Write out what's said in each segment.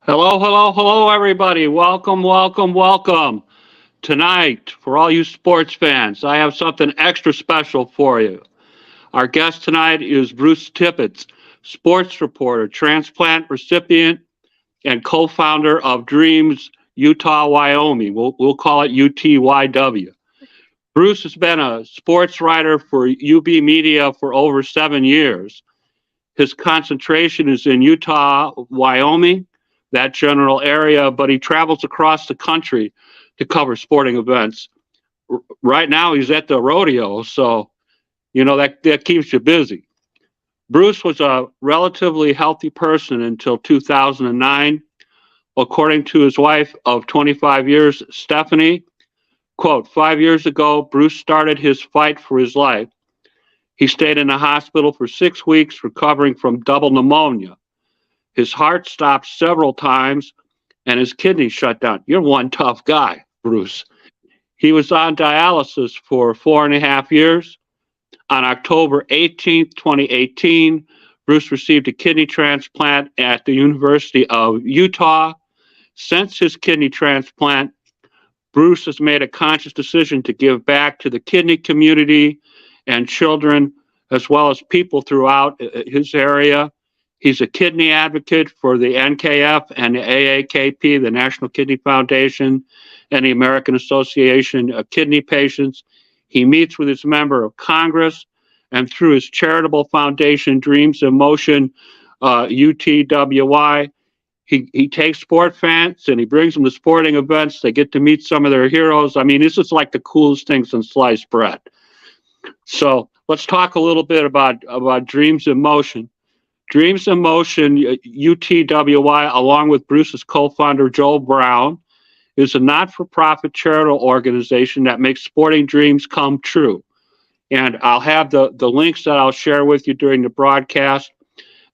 Hello, hello, hello, everybody. Welcome, welcome, welcome. Tonight, for all you sports fans, I have something extra special for you. Our guest tonight is Bruce Tippets, sports reporter, transplant recipient, and co founder of Dreams Utah, Wyoming. We'll call it UTYW. Bruce has been a sports writer for UB Media for over 7 years. His concentration is in Utah, Wyoming, that general area, but he travels across the country to cover sporting events. Right now, he's at the rodeo, so that keeps you busy. Bruce was a relatively healthy person until 2009, according to his wife of 25 years, Stephanie. Quote, 5 years ago, Bruce started his fight for his life. He stayed in the hospital for 6 weeks recovering from double pneumonia. His heart stopped several times and his kidneys shut down. You're one tough guy, Bruce. He was on dialysis for 4.5 years. On October 18th, 2018, Bruce received a kidney transplant at the University of Utah. Since his kidney transplant, Bruce has made a conscious decision to give back to the kidney community and children, as well as people throughout his area. He's a kidney advocate for the NKF and the AAKP, the National Kidney Foundation, and the American Association of Kidney Patients. He meets with his member of Congress, and through his charitable foundation, Dreams in Motion, UTWY, he takes sport fans and he brings them to sporting events. They get to meet some of their heroes. I mean, this is like the coolest thing since sliced bread. So let's talk a little bit about Dreams in Motion. Dreams in Motion, UTWY, along with Bruce's co-founder Joel Brown, is a not-for-profit charitable organization that makes sporting dreams come true. And I'll have the links that I'll share with you during the broadcast.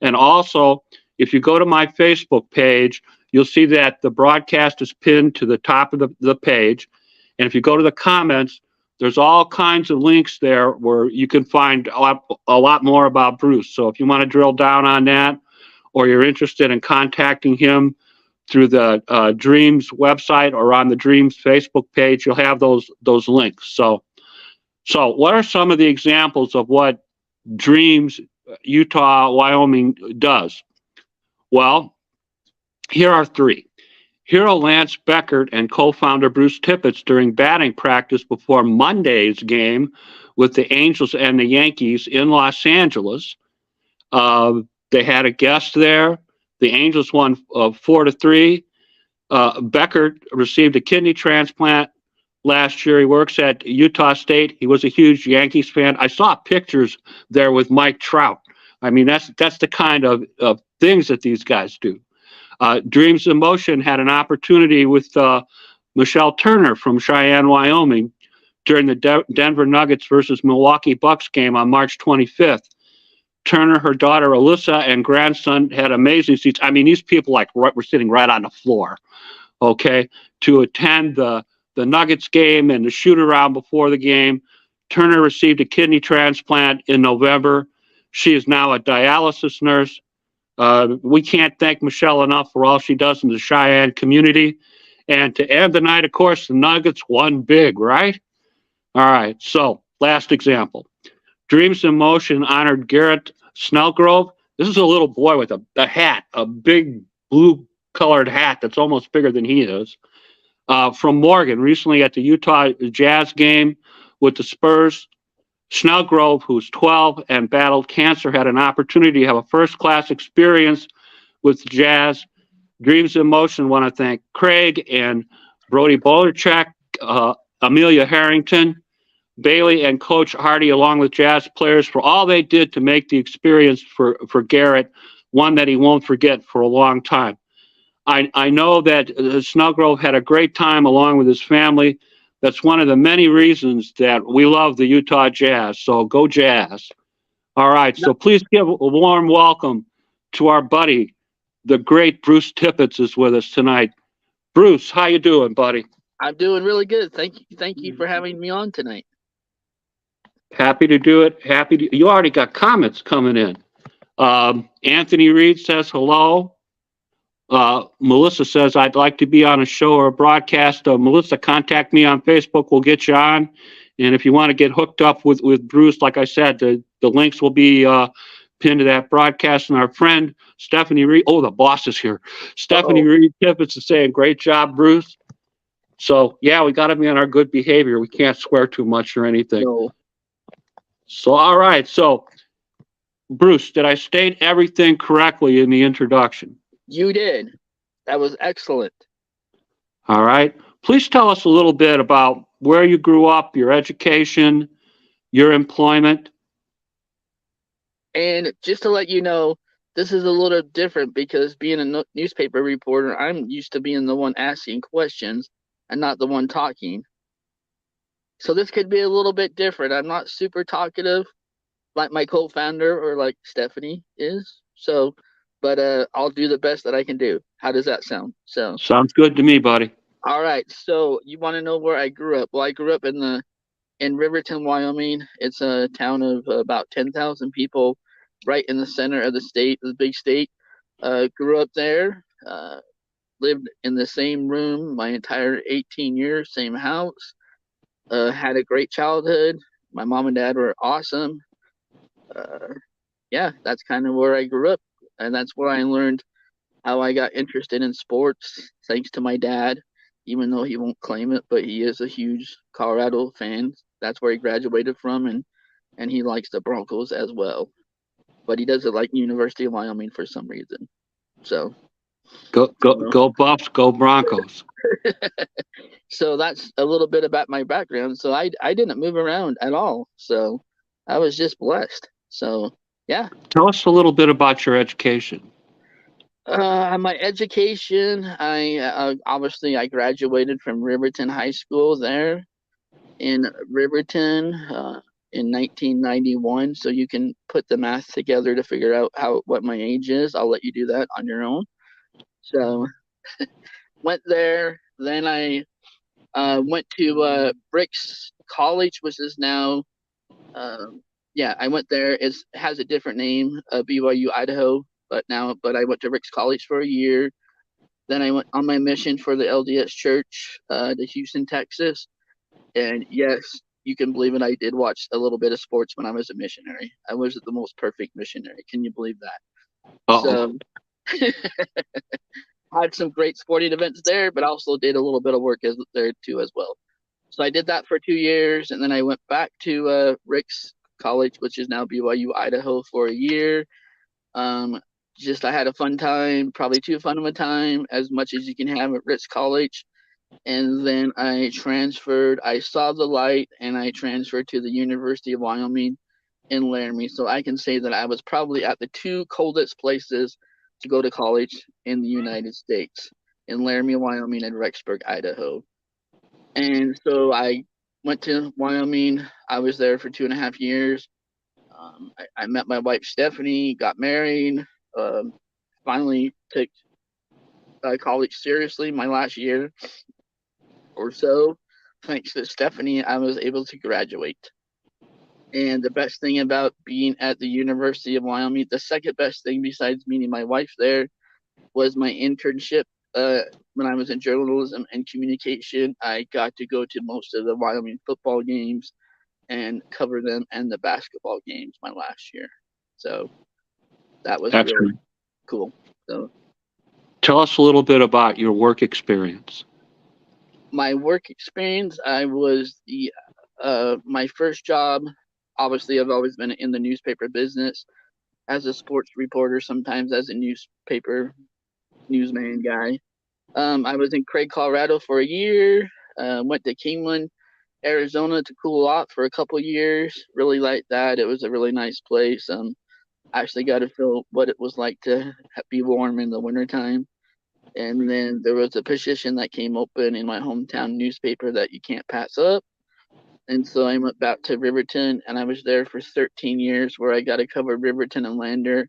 And also, if you go to my Facebook page, you'll see that the broadcast is pinned to the top of the page. And if you go to the comments, there's all kinds of links there where you can find a lot more about Bruce. So if you want to drill down on that, or you're interested in contacting him through the Dreams website or on the Dreams Facebook page, you'll have those links. So what are some of the examples of what Dreams Utah, Wyoming does? Well, here are three. Hero Lance Beckert and co-founder Bruce Tippets during batting practice before Monday's game with the Angels and the Yankees in Los Angeles. They had a guest there. The Angels won 4-3. Beckert received a kidney transplant last year. He works at Utah State. He was a huge Yankees fan. I saw pictures there with Mike Trout. I mean, that's the kind of things that these guys do. Dreams in Motion had an opportunity with Michelle Turner from Cheyenne, Wyoming, during the Denver Nuggets versus Milwaukee Bucks game on March 25th. Turner, her daughter Alyssa, and grandson had amazing seats. I mean, these people were sitting right on the floor, okay, to attend the Nuggets game and the shoot around before the game. Turner received a kidney transplant in November. She is now a dialysis nurse. We can't thank Michelle enough for all she does in the Cheyenne community. And to end the night, of course, the Nuggets won big, right? All right, so last example. Dreams in Motion honored Garrett Snellgrove. This is a little boy with a hat, a big blue-colored hat that's almost bigger than he is, from Morgan, recently at the Utah Jazz game with the Spurs. Snellgrove, who's 12 and battled cancer, had an opportunity to have a first-class experience with the Jazz. Dreams in Motion want to thank Craig and Brody Bolerchek, Amelia Harrington, Bailey, and Coach Hardy, along with Jazz players, for all they did to make the experience for Garrett one that he won't forget for a long time. I know that Snellgrove had a great time along with his family. That's one of the many reasons that we love the Utah Jazz. So go Jazz. All right. So please give a warm welcome to our buddy, the great Bruce Tippets is with us tonight. Bruce, how you doing, buddy? I'm doing really good. Thank you for having me on tonight. Happy to do it. You already got comments coming in. Anthony Reed says hello. Melissa says, I'd like to be on a show or a broadcast. Melissa, contact me on Facebook. We'll get you on. And if you want to get hooked up with Bruce, like I said, the links will be pinned to that broadcast. And our friend Stephanie Reed, the boss is here. Stephanie Reed Tippets is saying, great job, Bruce. So, yeah, we got to be on our good behavior. We can't swear too much or anything. No. So, all right. So, Bruce, did I state everything correctly in the introduction? You did. That was excellent. All right. Please tell us a little bit about where you grew up, your education, your employment. And just to let you know, this is a little different because being a newspaper reporter, I'm used to being the one asking questions and not the one talking. So this could be a little bit different. I'm not super talkative like my co-founder or like Stephanie is. So, but I'll do the best that I can do. How does that sound? So sounds good to me, buddy. All right. So you want to know where I grew up? Well, I grew up in Riverton, Wyoming. It's a town of about 10,000 people, right in the center of the state, the big state. Grew up there. Lived in the same room my entire 18 years, same house. Had a great childhood. My mom and dad were awesome. Yeah, that's kind of where I grew up, and that's where I learned how I got interested in sports, thanks to my dad, even though he won't claim it, but he is a huge Colorado fan. That's where he graduated from, and he likes the Broncos as well. But he doesn't like University of Wyoming for some reason. So go Buffs, go Broncos. So that's a little bit about my background. So I didn't move around at all. So I was just blessed. So yeah. Tell us a little bit about your education. My education, I obviously I graduated from Riverton High School there in Riverton in 1991. So you can put the math together to figure out what my age is. I'll let you do that on your own. So went there. Then I went to Bricks College, which is now I went there. It has a different name, BYU Idaho. But I went to Ricks College for a year. Then I went on my mission for the LDS Church to Houston, Texas. And yes, you can believe it, I did watch a little bit of sports when I was a missionary. I was the most perfect missionary. Can you believe that? So had some great sporting events there, but also did a little bit of work there too as well. So I did that for 2 years, and then I went back to Ricks College, which is now BYU Idaho, for a year. I had a fun time, probably too fun of a time, as much as you can have at Ricks College. And then I transferred. I saw the light, and I transferred to the University of Wyoming in Laramie. So I can say that I was probably at the two coldest places to go to college in the United States, in Laramie, Wyoming, and Rexburg, Idaho. And so I went to Wyoming. I was there for 2.5 years. I met my wife, Stephanie, got married, finally took college seriously my last year or so. Thanks to Stephanie, I was able to graduate. And the best thing about being at the University of Wyoming, the second best thing besides meeting my wife there, was my internship. When I was in journalism and communication, I got to go to most of the Wyoming football games and cover them, and the basketball games my last year. So that was really cool. So tell us a little bit about your work experience. My work experience, I was my first job. Obviously, I've always been in the newspaper business as a sports reporter, sometimes as a newspaper newsman guy. I was in Craig, Colorado for a year. Went to Kingman, Arizona to cool off for a couple years. Really liked that. It was a really nice place. Actually got to feel what it was like to be warm in the wintertime. And then there was a position that came open in my hometown newspaper that you can't pass up. And so I went back to Riverton, and I was there for 13 years, where I got to cover Riverton and Lander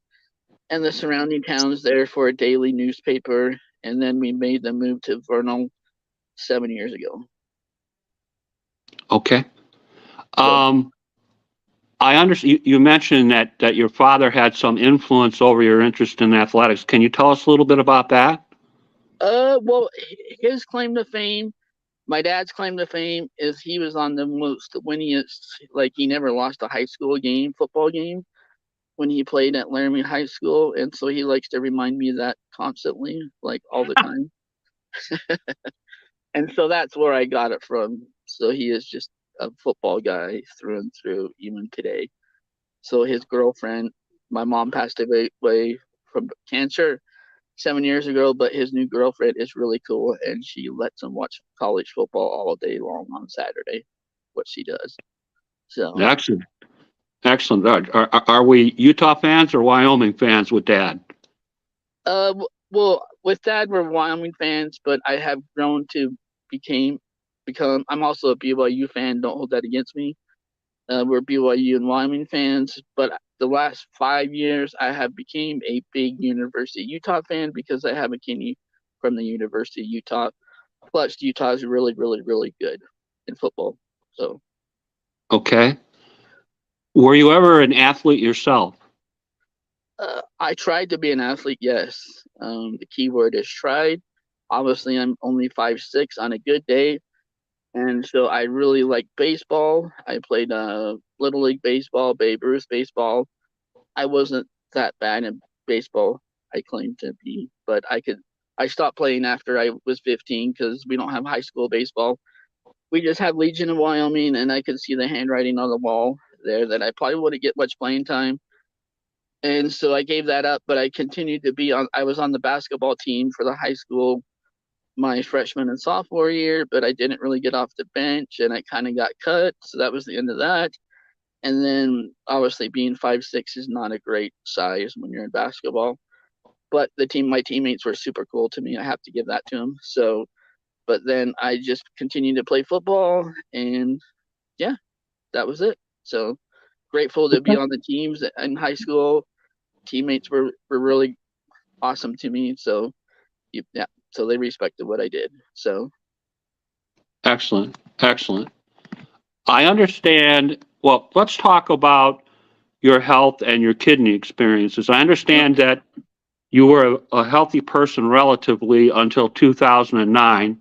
and the surrounding towns there for a daily newspaper. And then we made the move to Vernal 7 years ago. Okay. I understand you mentioned that your father had some influence over your interest in athletics. Can you tell us a little bit about that? Well, his claim to fame, my dad's claim to fame is he was on the most winningest. Like he never lost a high school game, football game, when he played at Laramie High School, and so he likes to remind me of that constantly, like all the time. And so that's where I got it from. So he is just a football guy through and through, even today. So his girlfriend, my mom passed away from cancer 7 years ago, but his new girlfriend is really cool, and she lets him watch college football all day long on Saturday. What she does. So, Excellent. Excellent. Are we Utah fans or Wyoming fans with Dad? well, with Dad, we're Wyoming fans, but I have grown to become. I'm also a BYU fan. Don't hold that against me. We're BYU and Wyoming fans, but the last 5 years I have became a big University of Utah fan because I have a kidney from the University of Utah. Plus, Utah is really, really, really good in football. So, Okay. Were you ever an athlete yourself? I tried to be an athlete. Yes, the key word is tried. Obviously, I'm only 5'6" on a good day, and so I really like baseball. I played little league baseball, Babe Ruth baseball. I wasn't that bad in baseball. I claim to be, but I could. I stopped playing after I was 15 because we don't have high school baseball. We just have Legion of Wyoming, and I could see the handwriting on the wall there that I probably wouldn't get much playing time. And so I gave that up, but I continued to be on. I was on the basketball team for the high school my freshman and sophomore year, but I didn't really get off the bench, and I kind of got cut. So that was the end of that. And then obviously being 5'6" is not a great size when you're in basketball. But my teammates were super cool to me. I have to give that to them. So, but then I just continued to play football, and yeah, that was it. So grateful to be on the teams in high school. Teammates were really awesome to me. So yeah, so they respected what I did. So Excellent. Excellent. I understand. Well, let's talk about your health and your kidney experiences. I understand that you were a healthy person relatively until 2009.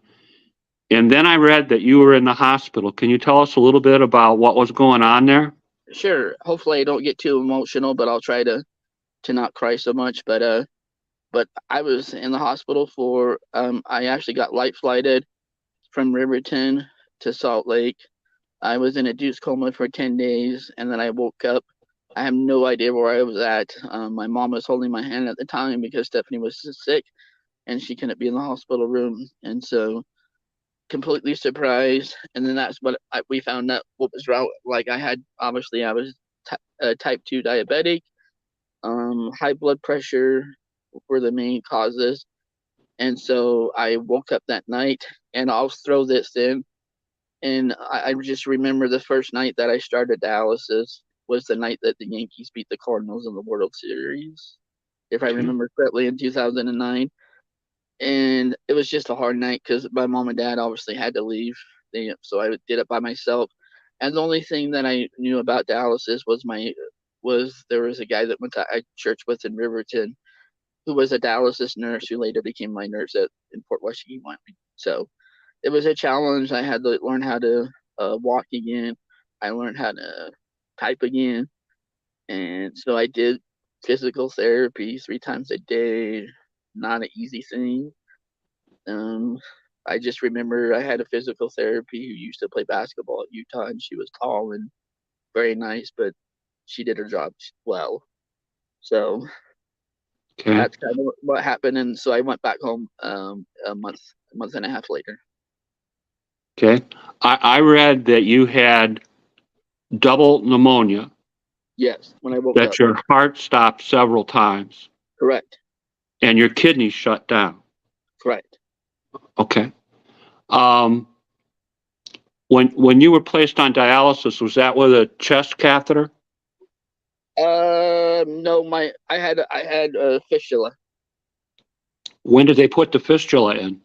And then I read that you were in the hospital. Can you tell us a little bit about what was going on there? sure, hopefully I don't get too emotional, but I'll try to not cry so much. But I was in the hospital for I actually got light flighted from Riverton to Salt Lake. I was in a induced coma for 10 days, and then I woke up. I have no idea where I was at. My mom was holding my hand at the time because Stephanie was sick and she couldn't be in the hospital room. And so completely surprised. And then that's what we found out what was wrong. Like I was type 2 diabetic, high blood pressure were the main causes. And so I woke up that night, and I'll throw this in. And I just remember the first night that I started dialysis was the night that the Yankees beat the Cardinals in the World Series, if I Okay. remember correctly, in 2009. And it was just a hard night because my mom and dad obviously had to leave. So I did it by myself. And the only thing that I knew about dialysis was there was a guy that went to church with in Riverton who was a dialysis nurse who later became my nurse in Port Washington, Wyoming. So it was a challenge. I had to learn how to walk again. I learned how to type again, and so I did physical therapy 3 times a day. Not an easy thing. Um, I just remember I had a physical therapy who used to play basketball at Utah, and she was tall and very nice, but she did her job well. So Okay. that's kind of what happened, and so I went back home a month and a half later. Okay. I read that you had double pneumonia, Yes, when I woke that up. your heart stopped several times, Correct. and your kidneys shut down. Correct. Okay. Um, when you were placed on dialysis, was that with a chest catheter? No, I had a fistula. When did they put the fistula in?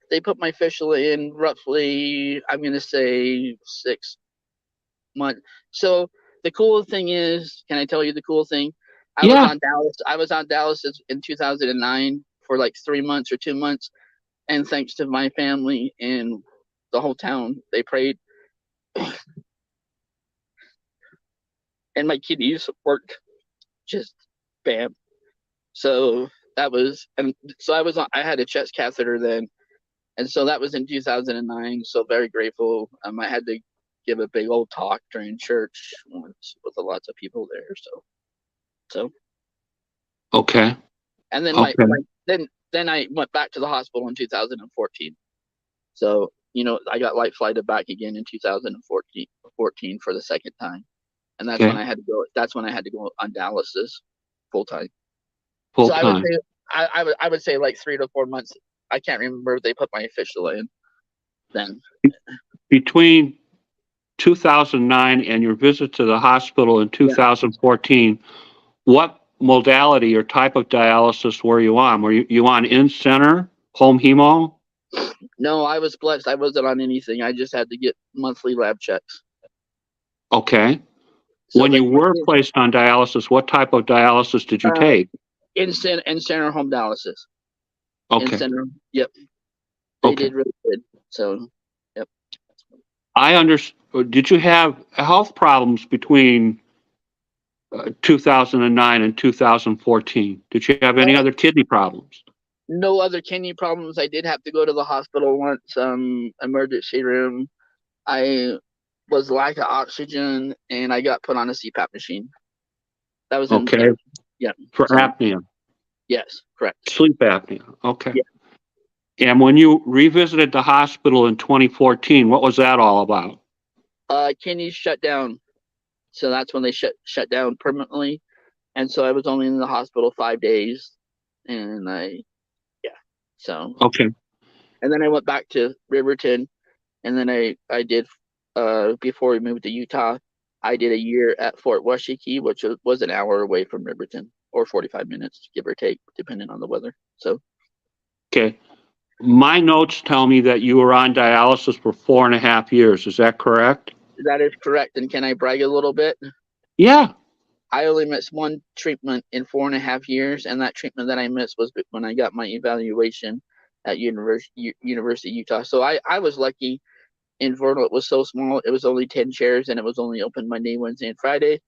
They put my fistula in roughly, I'm gonna say 6 months. So the cool thing is, can I tell you the cool thing? Yeah. I was on Dallas in 2009 for like 3 months or 2 months. And thanks to my family and the whole town, they prayed, and my kidneys worked just bam. So that was, and so I had a chest catheter then, and so that was in 2009. So very grateful. I had to give a big old talk during church once with lots of people there. So Okay. and then Okay. then I went back to the hospital in 2014. So I got light flighted back again in 2014 for the second time, and that's when Okay. I had to go. That's when I had to go on dialysis full time. Full So I would time. say I would say like 3 to 4 months. I can't remember if they put my official in then. Between 2009 and your visit to the hospital in 2014, what modality or type of dialysis were you on? Were you on in-center, home hemo? No, I was blessed. I wasn't on anything. I just had to get monthly lab checks. Okay. So When you were placed on dialysis, what type of dialysis did you take? in-center home dialysis. Okay. In-center, yep. They Okay. did really good. So, yep. I understand. Did you have health problems between 2009 and 2014? Did you have any other kidney problems? No other kidney problems. I did have to go to the hospital once, emergency room. I was lack of oxygen, and I got put on a CPAP machine. That was in Okay. yeah. For So, apnea. yes, correct. Sleep apnea. Okay. Yeah. And when you revisited the hospital in 2014, what was that all about? Kidneys shut down. So that's when they shut down permanently. And so I was only in the hospital 5 days, and so Okay. and then I went back to Riverton, and then I did before we moved to Utah, I did a year at Fort Washakie, which was an hour away from Riverton, or 45 minutes, give or take, depending on the weather. So Okay. My notes tell me that you were on dialysis for 4.5 years. Is that correct? that is correct. And can I brag a little bit? Yeah. I only missed one treatment in 4.5 years, and that treatment that I missed was when I got my evaluation at University of Utah. So I was lucky. In Vernal, it was so small. It was only 10 chairs, and it was only open Monday, Wednesday, and Friday.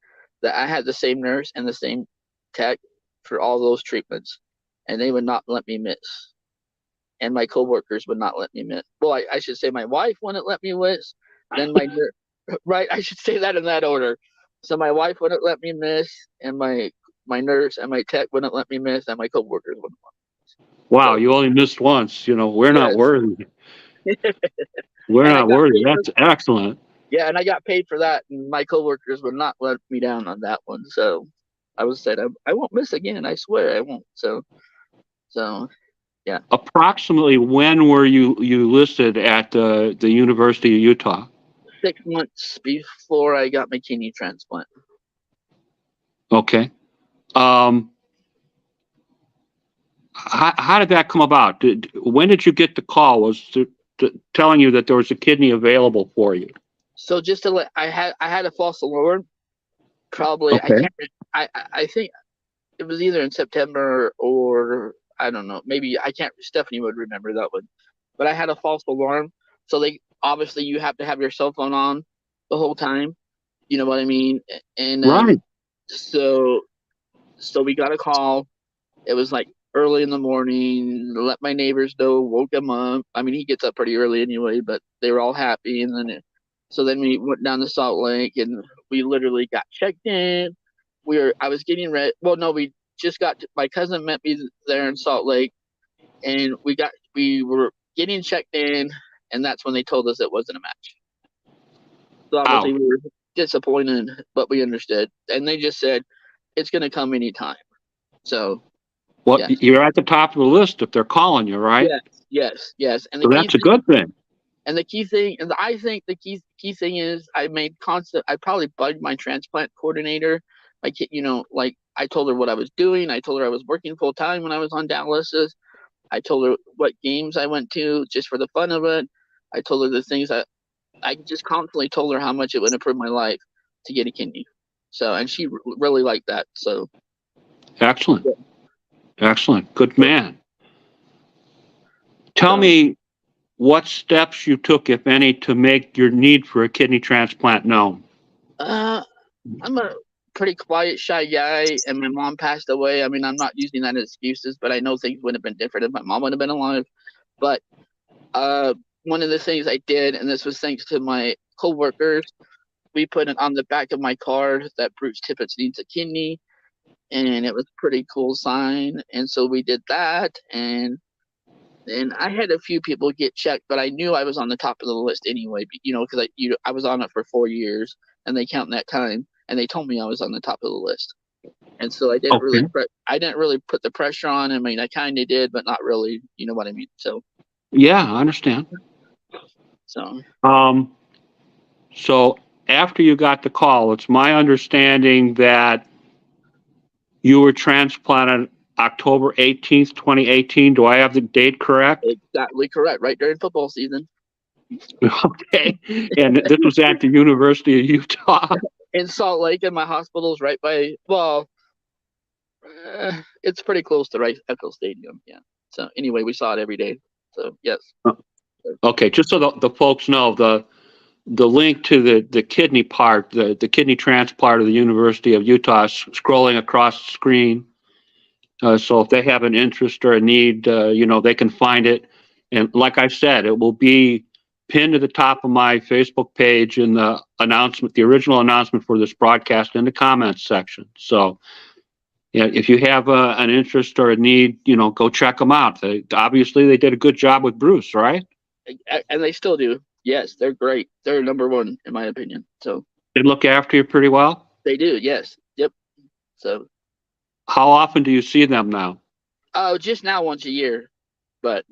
That I had the same nurse and the same tech for all those treatments, and they would not let me miss. And my coworkers would not let me miss. Well, I should say my wife wouldn't let me miss. Then my right, I should say that in that order. So my wife wouldn't let me miss, and my nurse and my tech wouldn't let me miss, and my coworkers wouldn't. Wow, So you only missed once. We're not yes, worthy. We're and I not got worthy. paid for That's excellent. yeah, and I got paid for that, and my coworkers would not let me down on that one. So I was said I won't miss again. I swear I won't. So yeah. Approximately when were you listed at the University of Utah? 6 months before I got my kidney transplant. Okay. How did that come about? When did you get the call? Was it telling you that there was a kidney available for you? So just to let I had a false alarm. Probably I Okay. can't. I think it was either in September or I don't know. Maybe I can't. Stephanie would remember that one. But I had a false alarm. So they obviously you have to have your cell phone on the whole time. You know what I mean? And Right. so we got a call. It was like early in the morning. Let my neighbors know. Woke him up. I mean, he gets up pretty early anyway, but they were all happy. And then so then we went down to Salt Lake, and we literally got checked in. I was getting ready. Well, no, we just got. My cousin met me there in Salt Lake, and we were getting checked in, and that's when they told us it wasn't a match. So obviously Wow. we were disappointed, but we understood, and they just said it's going to come anytime. So Well, yeah. you're at the top of the list if they're calling you, right? Yes. And So that's a good thing. the key thing, and I think the key thing is I probably bugged my transplant coordinator. My kid, like I told her what I was doing. I told her I was working full time when I was on dialysis. I told her what games I went to just for the fun of it. I told her the things I just constantly told her how much it would improve my life to get a kidney. So, and she really liked that. So, Excellent. yeah. Excellent. Good man. Tell So, me what steps you took, if any, to make your need for a kidney transplant known. uh, I'm a pretty quiet, shy guy, and my mom passed away. I mean, I'm not using that as excuses, but I know things would have been different if my mom would have been alive. But one of the things I did, and this was thanks to my coworkers, we put it on the back of my car that Bruce Tippets needs a kidney, and it was a pretty cool sign. And so we did that, and I had a few people get checked, but I knew I was on the top of the list anyway, because I was on it for 4 years, and they count that time, and they told me I was on the top of the list. And so Okay. I didn't really put the pressure on. I mean, I kind of did, but not really. You know what I mean? Yeah, I understand. So Um, so after you got the call, it's my understanding that you were transplanted October 18th, 2018. Do I have the date correct? exactly correct. Right during football season Okay. And this was at the University of Utah. in Salt Lake, and my hospital's right by. Well, it's pretty close to Rice Echo Stadium. Yeah. So anyway, we saw it every day. So yes. Okay, just so the folks know, the link to the kidney part, the kidney transplant part of the University of Utah is scrolling across the screen. So if they have an interest or a need, they can find it. And like I said, it will be pinned to the top of my Facebook page in the announcement, the original announcement for this broadcast, in the comments section. So yeah, if you have an interest or a need, go check them out. Obviously, they did a good job with Bruce, right? And they still do. Yes, they're great. They're number one in my opinion. So They look after you pretty well. they do. Yes. Yep. So How often do you see them now? just now once a year, but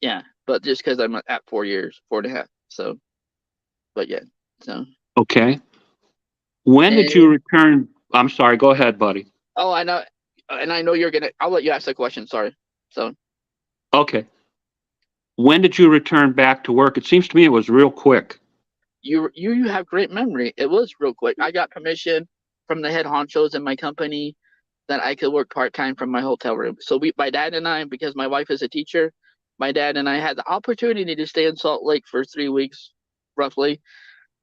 yeah, but just because I'm at 4 years, 4.5. So, but yeah. So Okay. When did you and return? I'm sorry. Go ahead, buddy. oh, I know, and I know you're gonna. I'll let you ask the question. Sorry. So Okay. When did you return back to work? It seems to me it was real quick. you have great memory. It was real quick. I got permission from the head honchos in my company that I could work part time from my hotel room. So my dad and I, because my wife is a teacher, my dad and I had the opportunity to stay in Salt Lake for 3 weeks, roughly.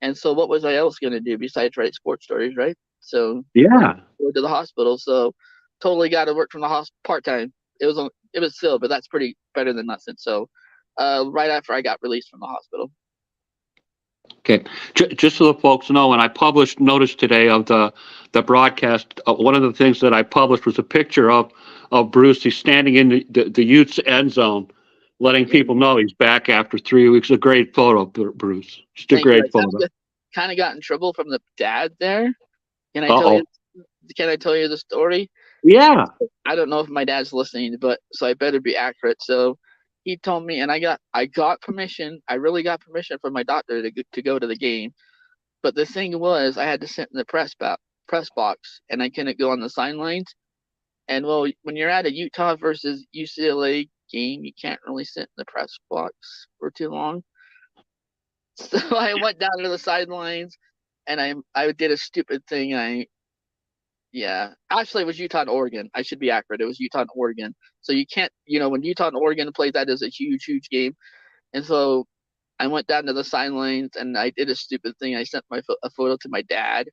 And so, what was I else going to do besides write sports stories, right? So, Yeah. go to the hospital. So, totally got to work from the hospital part time. It was still, but that's pretty better than nothing. So, right after I got released from the hospital. Okay. Just so the folks know, when I published notice today of the broadcast, one of the things that I published was a picture of Bruce. He's standing in the Utes end zone, letting Yeah, people know he's back after 3 weeks. A great photo, Bruce. Just a thank you. great photo. Kind of got in trouble from the dad there. Can I tell Uh-oh. you? Can I tell you the story? Yeah. I don't know if my dad's listening, but so I better be accurate. So he told me, and I got permission. I really got permission from my doctor to go to the game. But the thing was, I had to sit in the press box, and I couldn't go on the sidelines. And well, when you're at a Utah versus UCLA game, you can't really sit in the press box for too long. So I went down to the sidelines, and I did a stupid thing. Yeah, actually, it was Utah and Oregon. I should be accurate. It was Utah and Oregon. So you can't, when Utah and Oregon play, that is a huge, huge game. And so I went down to the sidelines and I did a stupid thing. I sent a photo to my dad,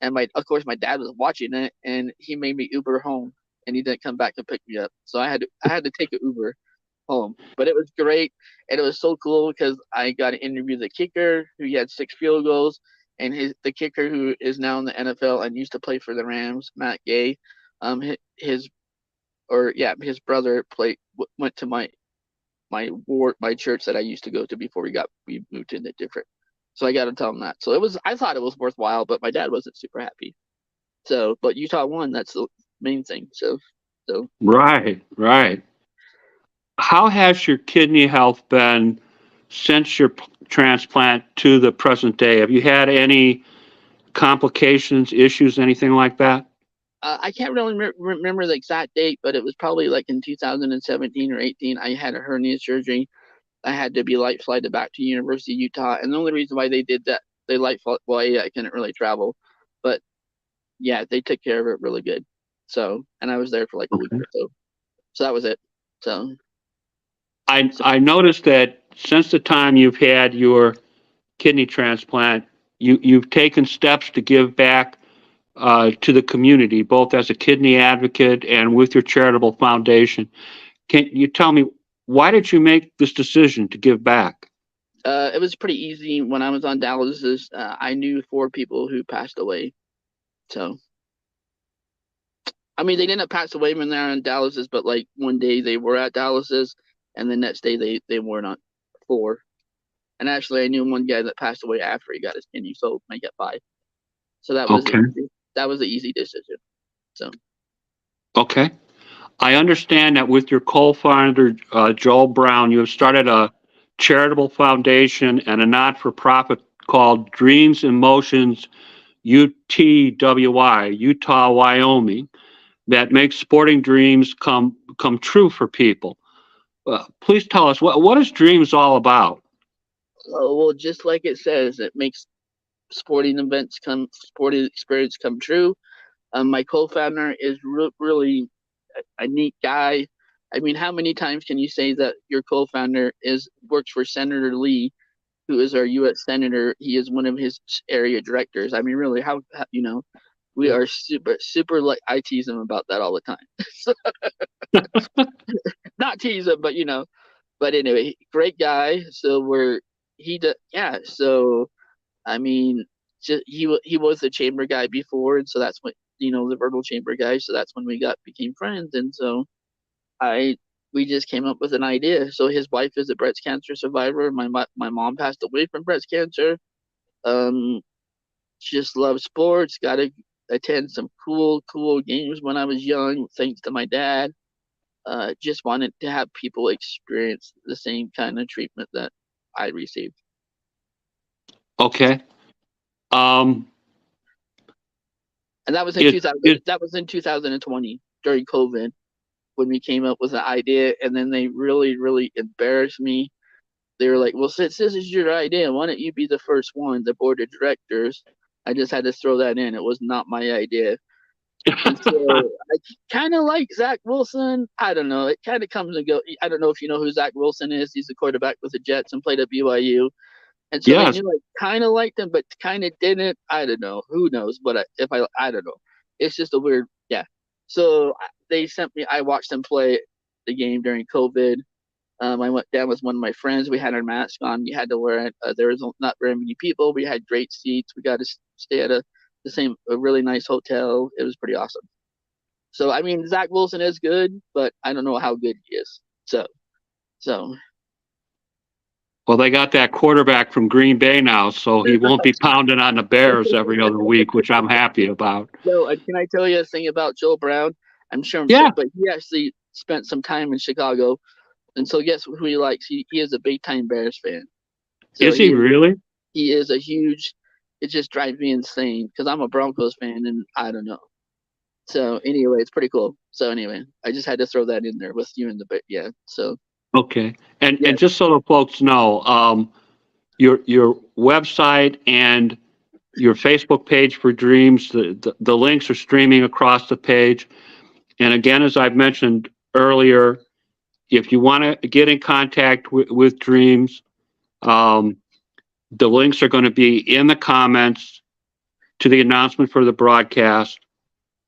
and of course, my dad was watching it, and he made me Uber home, and he didn't come back to pick me up. So I had to take an Uber home. But it was great, and it was so cool because I got to interview the kicker who had 6 field goals, and the kicker who is now in the NFL and used to play for the Rams, Matt Gay. His or yeah, his brother went to my church that I used to go to before we moved into different. So I got to tell him that. So I thought it was worthwhile, but my dad wasn't super happy. So, but Utah won. That's the main thing. So Right. Right. How has your kidney health been since your transplant to the present day? Have you had any complications, issues, anything like that? I can't really remember the exact date, but it was probably like in 2017 or 18. I had a hernia surgery. I had to be light flighted back to University of Utah, and the only reason why they did that, they well, yeah, I couldn't really travel, but yeah, they took care of it really good. So, and I was there for like a week Okay. or so. So that was it. So I noticed that since the time you've had your kidney transplant, you've taken steps to give back to the community, both as a kidney advocate and with your charitable foundation. Can you tell me, why did you make this decision to give back? It was pretty easy when I was on dialysis. I knew 4 people who passed away. So, I mean, they didn't pass away when they were on dialysis, but like one day they were at dialysis, and the next day they were not 4. And actually, I knew one guy that passed away after he got his kidney, so I got 5. So that was Okay. that was an easy decision. So. Okay. I understand that with your co-founder, Joel Brown, you have started a charitable foundation and a not-for-profit called Dreams in Motions UTWY, Utah, Wyoming, that makes sporting dreams come true for people. Please tell us, what is Dreams all about? Oh, well, just like it says, it makes sporting experience come true. My co-founder is really a neat guy. I mean, how many times can you say that your co-founder works for Senator Lee, who is our U.S. Senator? He is one of his area directors. I mean, really, how we are super like I tease him about that all the time. Not tease him, but But anyway, great guy. So So I mean, he was the chamber guy before, and so that's when the Vernal chamber guy. So that's when we became friends, and so I we just came up with an idea. So his wife is a breast cancer survivor. My mom passed away from breast cancer. Um, just loves sports. Got to attend some cool games when I was young, thanks to my dad. Just wanted to have people experience the same kind of treatment that I received. Okay. Um, And that was in 2000. That was in 2020 during COVID when we came up with the idea, and then they really embarrassed me. They were like, "Well, since this is your idea, why don't you be the first one, the board of directors?" I just had to throw that in. It was not my idea. And so I kind of like Zach Wilson. I don't know. It kind of comes and goes. I don't know if you know who Zach Wilson is. He's the quarterback with the Jets and played at BYU. And so they yes. knew I kind of liked him, but kind of didn't. I don't know. Who knows? But I don't know. It's just a weird, yeah. So they sent me. I watched them play the game during COVID. I went down with one of my friends. We had our mask on. You had to wear it. There was not very many people. We had great seats. We got to stay at a really nice hotel. It was pretty awesome. So I mean, Zach Wilson is good, but I don't know how good he is. So Well, they got that quarterback from Green Bay now, so he won't be pounding on the Bears every other week, which I'm happy about. No, can I tell you a thing about Joe Brown? I'm sure, Yeah. but he actually spent some time in Chicago, and so guess who he likes? He is a big time Bears fan. So Is he really? He is a huge. It just drives me insane because I'm a Broncos fan, and I don't know. So anyway, it's pretty cool. So anyway, I just had to throw that in there with you in the bit. Yeah. So Okay. And yeah, just so the folks know, your website and your Facebook page for Dreams, the links are streaming across the page. And again, as I've mentioned earlier, if you want to get in contact with Dreams, the links are going to be in the comments to the announcement for the broadcast,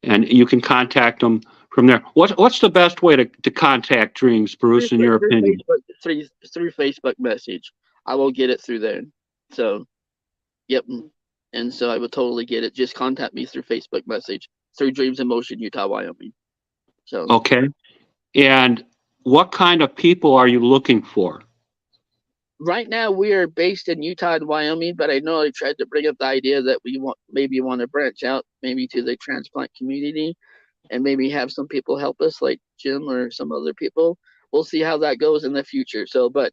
and you can contact them from there. What's the best way to contact Dreams, Bruce, in your opinion? through Facebook message. I will get it through there. So, yep. And so I will totally get it. Just contact me through Facebook message through Dreams in Motion, Utah, Wyoming. So okay. And what kind of people are you looking for? right now we are based in Utah and Wyoming, but I know I tried to bring up the idea that we want to branch out maybe to the transplant community and maybe have some people help us like Jim or some other people. We'll see how that goes in the future. So, but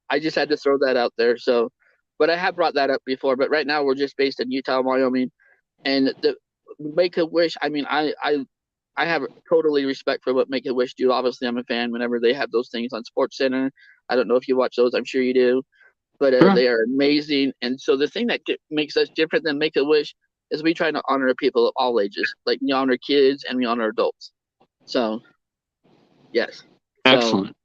I just had to throw that out there. So, but I have brought that up before, but right now we're just based in Utah and Wyoming, and the Make a Wish. I mean, I have totally respect for what Make a Wish do. Obviously, I'm a fan whenever they have those things on Sports Center. I don't know if you watch those. I'm sure you do, but they are amazing. And so the thing that makes us different than Make a Wish is we try to honor people of all ages. Like we honor kids and we honor adults. So, yes. Excellent.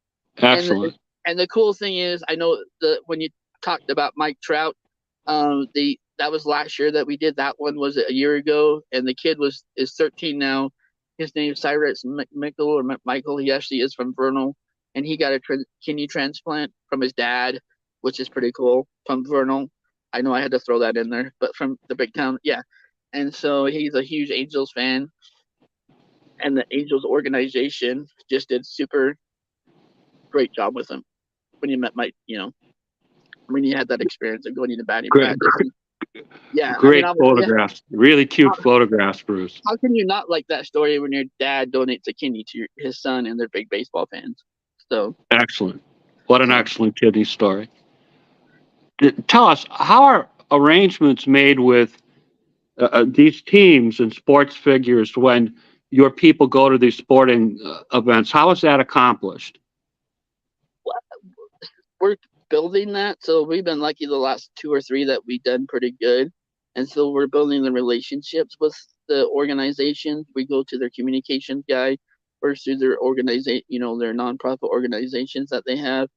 And the, Excellent. and the cool thing is, I know when you talked about Mike Trout, the that was last year that we did that one was a year ago, and the kid is 13 now. His name is Cyrus Michael or Michael. He actually is from Vernal, and he got a kidney transplant from his dad, which is pretty cool from Vernal. I know I had to throw that in there, but from the big town, yeah. And so he's a huge Angels fan, and the Angels organization just did super great job with him when you met Mike. When you had that experience of going into batting Great, practice. And yeah, I mean, great photographs. Really cute photographs, Bruce. how can you not like that story when your dad donates a kidney to his son and they're big baseball fans? So, Excellent. What an so excellent kidney story. Tell us, how are arrangements made with these teams and sports figures when your people go to these sporting events? How is that accomplished? we're building that. So we've been lucky the last two or three that we've done pretty good. And so we're building the relationships with the organizations. We go to their communications guy first through their organization, their nonprofit organizations that they have.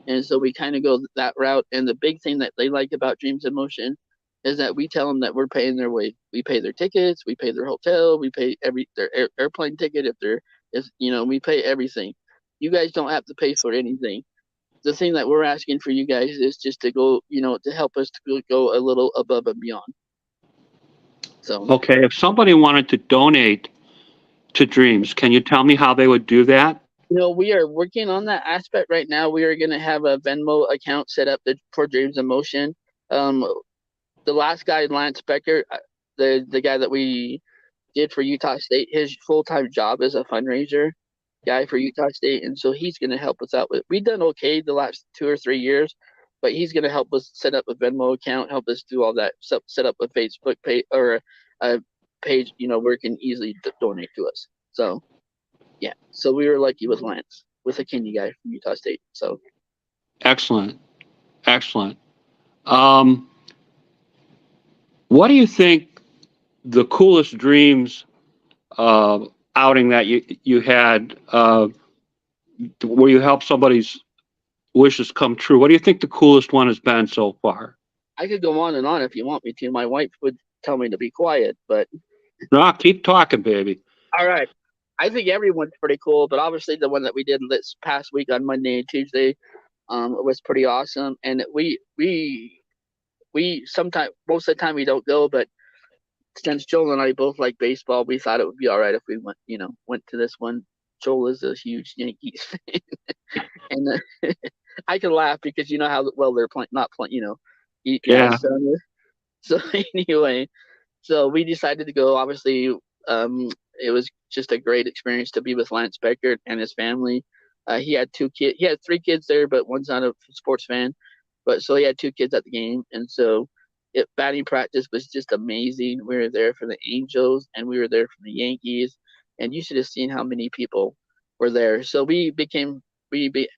And so we kind of go that route. And the big thing that they like about Dreams in Motion is that we tell them that we're paying their way. We pay their tickets, we pay their hotel, we pay their airplane ticket we pay everything. You guys don't have to pay for anything. The thing that we're asking for you guys is just to go, to help us to go a little above and beyond. So, Okay, if somebody wanted to donate to Dreams, can you tell me how they would do that? we are working on that aspect right now. We are going to have a Venmo account set up for Dreams in Motion. Um, the last guy, Lance Becker, the guy that we did for Utah State, his full time job is a fundraiser guy for Utah State, and so he's going to help us out with. We've done okay the last 2 or 3 years, but he's going to help us set up a Venmo account, help us do all that, set up a Facebook page or a page, where it can easily donate to us. So yeah, so we were lucky with Lance, with a kidney guy from Utah State. So Excellent, excellent. Um, what do you think the coolest Dreams uh, outing that you had where you helped somebody's wishes come true? What do you think the coolest one has been so far? I could go on and on if you want me to. My wife would tell me to be quiet, but No, keep talking, baby. all right. I think everyone's pretty cool, but obviously the one that we did this past week on Monday and Tuesday was pretty awesome. And we sometimes, most of the time we don't go, but since Joel and I both like baseball, we thought it would be all right if we went to this one. Joel is a huge Yankees fan, and I can laugh because you know how well they're playing, not playing, yeah. Yeah. So anyway, so we decided to go. Obviously, it was just a great experience to be with Lance Becker and his family. He had two kids. He had three kids there, but one's not a sports fan. But so he had two kids at the game, and so batting practice was just amazing. We were there for the Angels, and we were there for the Yankees, and you should have seen how many people were there. So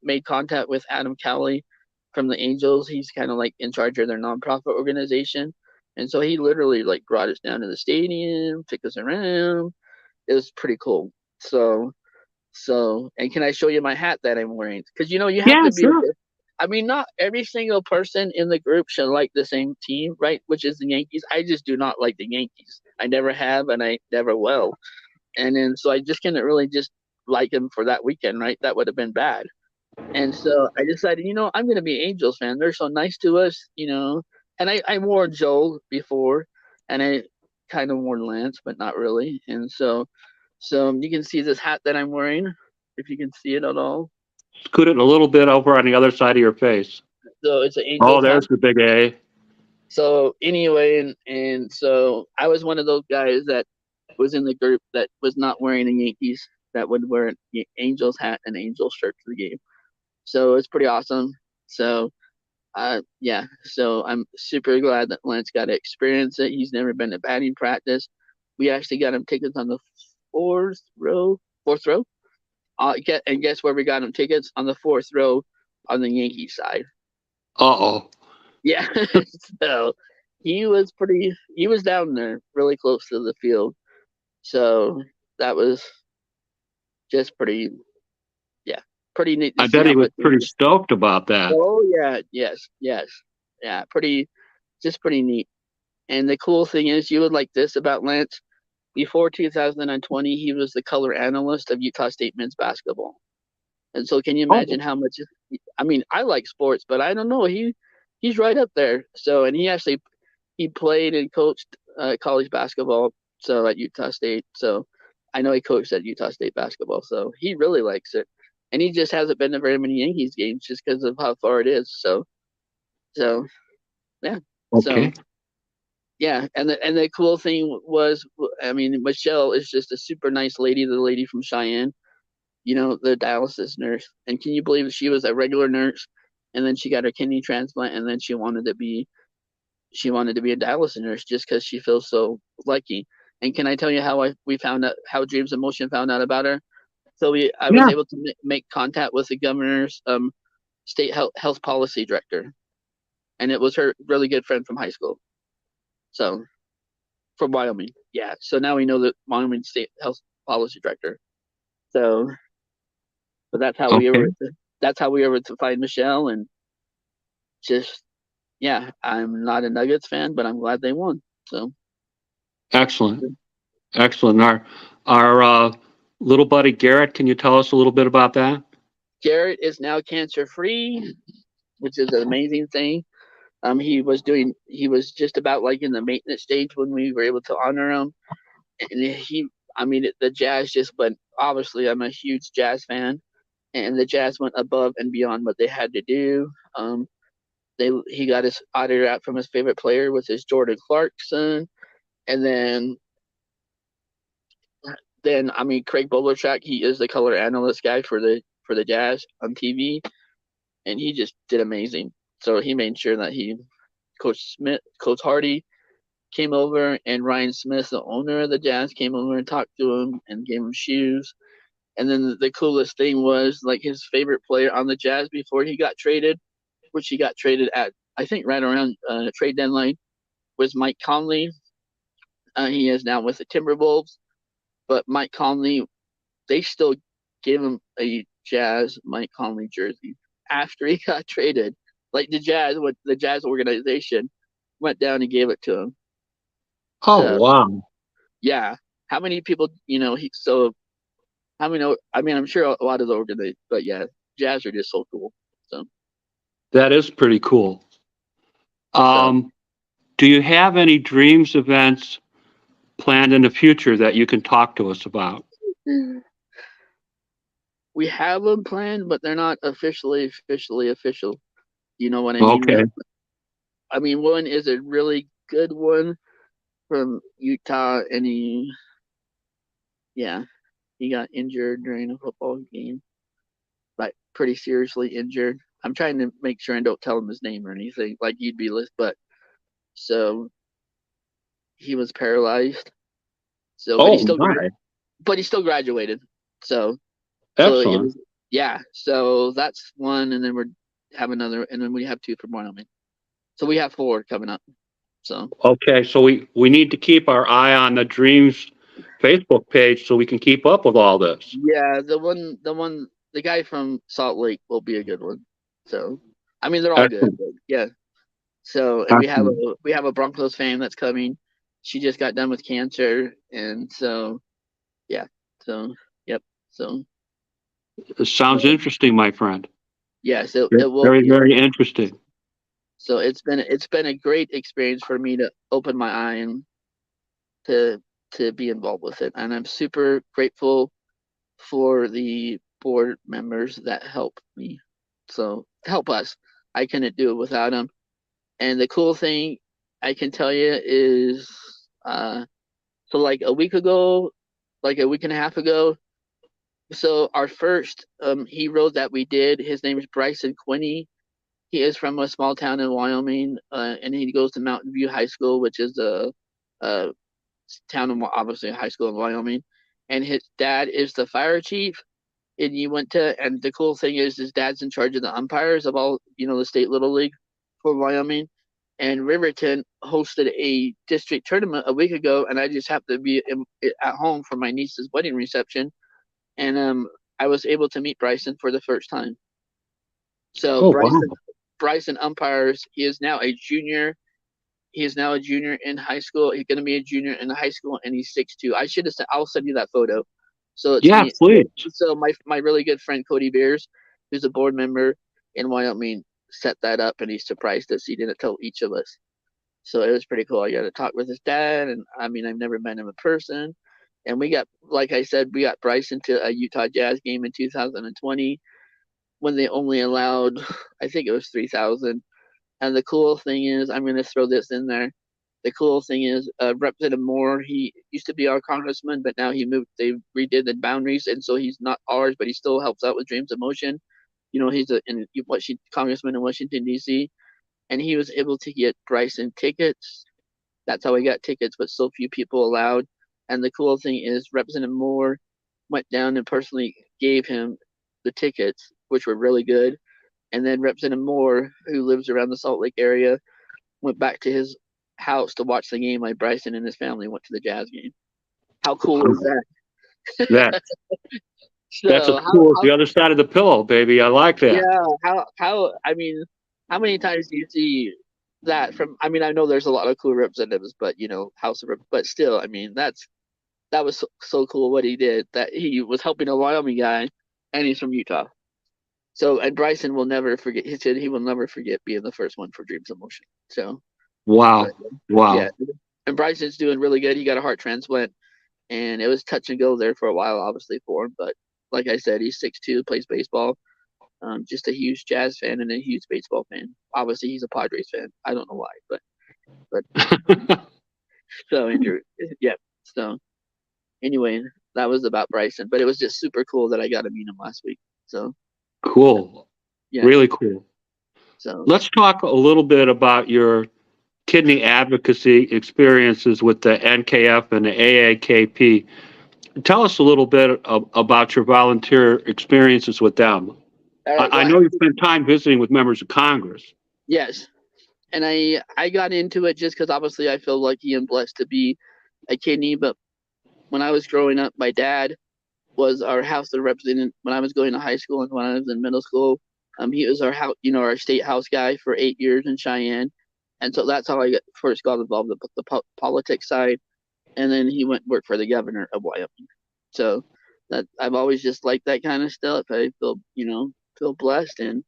made contact with Adam Cowley from the Angels. He's kind of like in charge of their nonprofit organization, and so he literally like brought us down to the stadium, took us around. It was pretty cool. And can I show you my hat that I'm wearing? Because you have Yeah, to be. sure. I mean, not every single person in the group should like the same team, right? Which is the Yankees. I just do not like the Yankees. I never have, and I never will. And then so I just couldn't really just like them for that weekend, right? That would have been bad. And so I decided, I'm going to be Angels fan. They're so nice to us. And I wore Joel before, and I kind of wore Lance, but not really. And so you can see this hat that I'm wearing, if you can see it at all. Scoot it a little bit over on the other side of your face. So it's an Oh, Angels hat. there's the big A. So anyway, and so I was one of those guys that was in the group that was not wearing the Yankees, that would wear an Angels hat and Angels shirt to the game. So it's pretty awesome. So yeah, so I'm super glad that Lance got to experience it. He's never been to batting practice. We actually got him tickets on the fourth row. And guess where we got him tickets? On the fourth row on the Yankees side. Uh-oh. Yeah. So he was down there really close to the field. So that was just pretty, yeah. pretty neat to I see bet how he was much. pretty stoked about that. Oh yeah, yes, yeah, just pretty neat. And the cool thing is, you would like this about Lance. Before 2020, he was the color analyst of Utah State men's basketball. And so, can you Oh, imagine how much? I mean, I like sports, but I don't know. He's right up there. So, and he played and coached college basketball. So at Utah State. So I know he coached at Utah State basketball. So he really likes it, and he just hasn't been to very many Yankees games just because of how far it is. So yeah. So okay. yeah, and the cool thing was, I mean, Michelle is just a super nice lady. The lady from Cheyenne, the dialysis nurse. And can you believe she was a regular nurse, and then she got her kidney transplant, and then she wanted to be a dialysis nurse just because she feels so lucky. And can I tell you how we found out, how Dreams of Motion found out about her? So I was Yeah. able to make contact with the governor's state health policy director, and it was her really good friend from high school. So from Wyoming, yeah. So now we know the Wyoming state health policy director. So, but Okay. that's how we were able to find Michelle, and just yeah, I'm not a Nuggets fan, but I'm glad they won. So Excellent. Excellent. Our little buddy Garrett, can you tell us a little bit about that? Garrett is now cancer free, which is an amazing thing. He was just about like in the maintenance stage when we were able to honor him. And I mean, the Jazz just went, obviously, I'm a huge Jazz fan, and the Jazz went above and beyond what they had to do. He got his autograph from his favorite player, which is Jordan Clarkson. And then I mean, Craig Bolerchak, he is the color analyst guy for the Jazz on TV, and he just did amazing. So he made sure that Coach Hardy came over, and Ryan Smith, the owner of the Jazz, came over and talked to him and gave him shoes. And then the coolest thing was, like, his favorite player on the Jazz before he got traded, which he got traded at, I think, right around trade deadline, was Mike Conley. He is now with the Timberwolves, but Mike Conley, they still gave him a Jazz Mike Conley jersey after he got traded. Like the Jazz organization went down and gave it to him. Oh, So wow. yeah, how many people, how many? I mean, I'm sure a lot of the organization, but yeah, Jazz are just so cool. So That is pretty cool. so Um, do you have any dreams events planned in the future that you can talk to us about? we have them planned, but they're not officially official. You know what I mean? Okay. I mean, one is a really good one from Utah, and yeah, he got injured during a football game, like pretty seriously injured. I'm trying to make sure I don't tell him his name or anything, like you'd be list, but so he was paralyzed. So, Oh, my. but he still graduated. So, it Excellent. was, yeah. So that's one, and then and then we have two for Wyoming. So we have four coming up. So Okay, so we need to keep our eye on the Dreams Facebook page so we can keep up with all this. yeah, the guy from Salt Lake will be a good one. So, I mean, they're all good, Excellent. but yeah. So, and Excellent. we have a Broncos fan that's coming. She just got done with cancer, and so yeah. So yep. So It sounds interesting, my friend. yes, it will Very, be. very interesting. So it's been a great experience for me to open my eye and to be involved with it, and I'm super grateful for the board members that help me. So help us. I couldn't do it without them. And the cool thing I can tell you is, so like a week ago, like a week and a half ago. So our first hero that we did, his name is Bryson Quinney. He is from a small town in Wyoming, and he goes to Mountain View High School, which is a town in, obviously, a high school in Wyoming. And his dad is the fire chief. And the cool thing is his dad's in charge of the umpires of all, the state little league for Wyoming. And Riverton hosted a district tournament a week ago, and I just happened to be at home for my niece's wedding reception. And I was able to meet Bryson for the first time. So Oh, wow. Bryson umpires. He is now a junior. He is now a junior in high school. He's going to be a junior in high school, and he's 6'2". I should have said. I'll send you that photo. So it's Yeah, me. please. So my really good friend Cody Beers, who's a board member in Wyoming, set that up, and he surprised us. He didn't tell each of us. So it was pretty cool. I got to talk with his dad, and I mean, I've never met him in person. And we got, like I said, we got Bryson to a Utah Jazz game in 2020 when they only allowed, I think it was 3,000. And the cool thing is, I'm going to throw this in there. The cool thing is, Representative Moore, he used to be our congressman, but now he moved. They redid the boundaries, and so he's not ours, but he still helps out with Dreams of Motion. You know, he's a congressman in Washington D.C., and he was able to get Bryson tickets. That's how he got tickets, but so few people allowed. And the cool thing is, Representative Moore went down and personally gave him the tickets, which were really good. And then Representative Moore, who lives around the Salt Lake area, went back to his house to watch the game. Like Bryson and his family went to the Jazz game. How cool is that? That So that's a cool. The other side of the pillow, baby. I like that. yeah, how I mean, how many times do you see that from? I mean, I know there's a lot of cool representatives, but you know, but still, I mean, that was so cool what he did. That he was helping a Wyoming guy, and he's from Utah. So, and Bryson will never forget. He said he will never forget being the first one for Dreams of Motion. So, Wow. Wow. yeah, and Bryson's doing really good. He got a heart transplant, and it was touch and go there for a while, obviously for him. But like I said, he's 6'2", plays baseball. Just a huge Jazz fan and a huge baseball fan. Obviously, he's a Padres fan. I don't know why, but so Andrew, yeah. So anyway, that was about Bryson, but it was just super cool that I got to meet him last week. So cool. Yeah. Really cool. So let's talk a little bit about your kidney advocacy experiences with the NKF and the AAKP. Tell us a little bit about your volunteer experiences with them. I know you spent time visiting with members of Congress. Yes, and I got into it just because obviously I feel lucky and blessed to be a kidney. But when I was growing up, my dad was our House of Representatives when I was going to high school and when I was in middle school. He was our house, our state house guy for 8 years in Cheyenne, and so that's how I first got involved with the politics side. And then he went work for the governor of Wyoming. So that I've always just liked that kind of stuff. I feel blessed and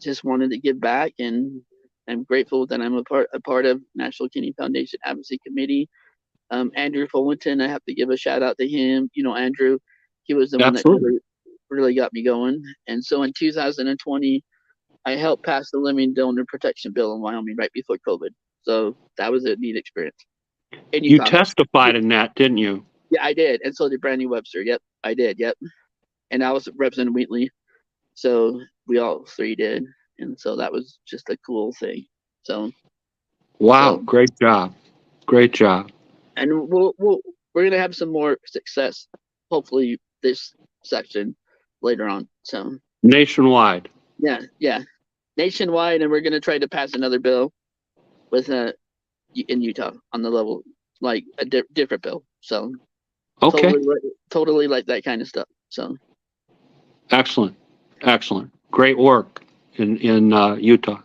just wanted to give back, and I'm grateful that I'm a part of National Kidney Foundation Advocacy Committee. Andrew Fullington, I have to give a shout out to him. Andrew, he was the one that really got me going. And so in 2020, I helped pass the Living Donor Protection Bill in Wyoming right before COVID. So that was a neat experience. You testified in that, didn't you? Yeah, I did. And so did Brandy Webster. Yep, I did. Yep. And I was Representative Wheatley. So we all three did. And so that was just a cool thing. So. Wow. Great job. Great job. And we're going to have some more success, hopefully, this section later on. So. Nationwide. Yeah. Nationwide. And we're going to try to pass another bill with in Utah on the level, like a different bill. So. Okay. Totally like that kind of stuff. So. Excellent. Great work in Utah.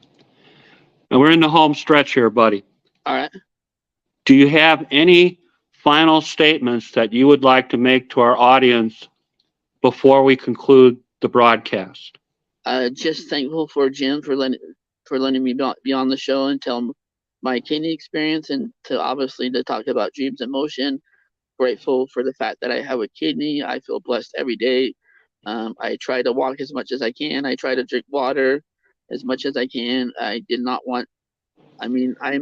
And we're in the home stretch here, buddy. All right. Do you have any final statements that you would like to make to our audience before we conclude the broadcast? Just thankful for Jim for letting me be on the show and tell my kidney experience, and to talk about Dreams in Motion. Grateful for the fact that I have a kidney. I feel blessed every day. I try to walk as much as I can. I try to drink water as much as I can. I did not want. I mean, I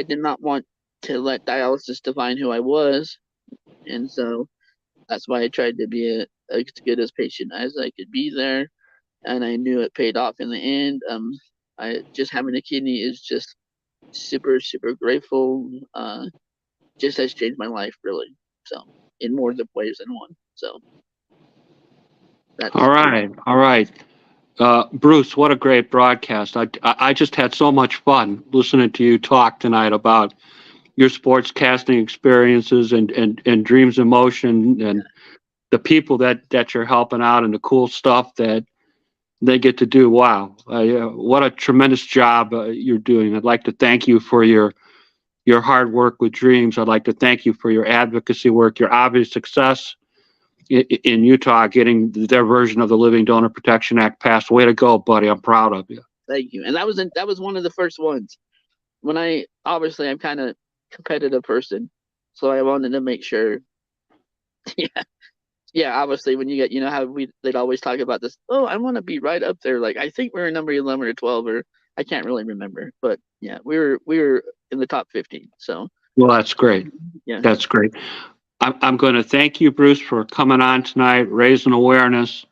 did not want to let dialysis define who I was, and so that's why I tried to be as good as patient as I could be there, and I knew it paid off in the end. I just having a kidney is just super grateful. Just has changed my life really. So in more ways than one. So. All right. Bruce, what a great broadcast. I just had so much fun listening to you talk tonight about your sports casting experiences and Dreams in Motion and the people that you're helping out and the cool stuff that they get to do. Wow, what a tremendous job you're doing. I'd like to thank you for your hard work with Dreams. I'd like to thank you for your advocacy work, your obvious success in Utah, getting their version of the Living Donor Protection Act passed. Way to go, buddy. I'm proud of you. Thank you. And that was one of the first ones. When I'm kind of competitive person, so I wanted to make sure. Yeah. Obviously, when you get, how they'd always talk about this. Oh, I want to be right up there. Like I think we were number 11 or 12, or I can't really remember, but yeah, we were in the top 15. So. Well, that's great. Yeah, that's great. I'm going to thank you, Bruce, for coming on tonight, raising awareness,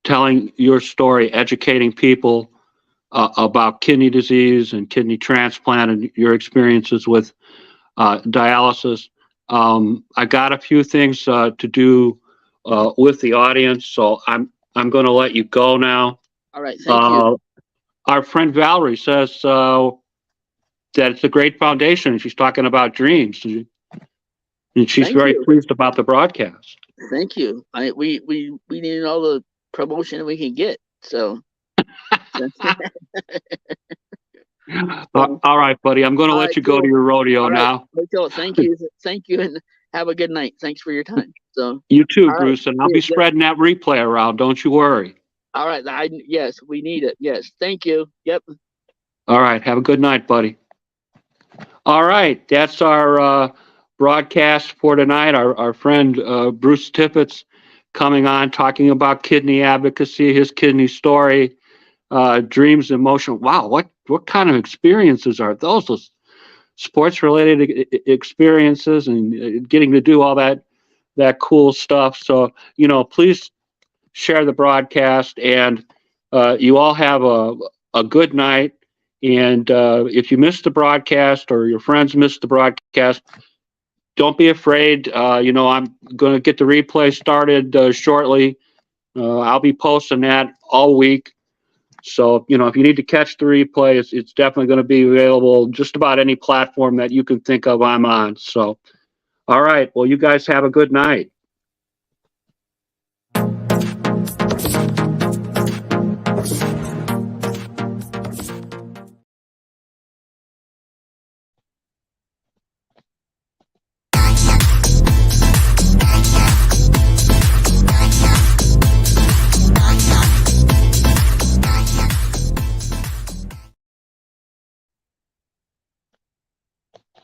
telling your story, educating people about kidney disease and kidney transplant and your experiences with dialysis. I got a few things to do with the audience, so I'm going to let you go now. All right, thank you. Our friend Valerie says that it's a great foundation. She's talking about Dreams. And she's very pleased about the broadcast. Thank you. We need all the promotion we can get. So. All right, buddy. I'm going to let you go to your rodeo now. Thank you, and have a good night. Thanks for your time. So. You too, Bruce, and I'll be spreading that replay around. Don't you worry. All right. Yes, we need it. Yes. Thank you. Yep. All right. Have a good night, buddy. All right. That's our broadcast for tonight. Our friend Bruce Tippets coming on, talking about kidney advocacy, his kidney story, Dreams in Motion. Wow, what kind of experiences are those? Those sports-related experiences and getting to do all that cool stuff. So, please share the broadcast, and you all have a good night. And if you missed the broadcast or your friends missed the broadcast, don't be afraid. I'm going to get the replay started shortly. I'll be posting that all week. So, if you need to catch the replay, it's definitely going to be available just about any platform that you can think of I'm on. So, all right. Well, you guys have a good night.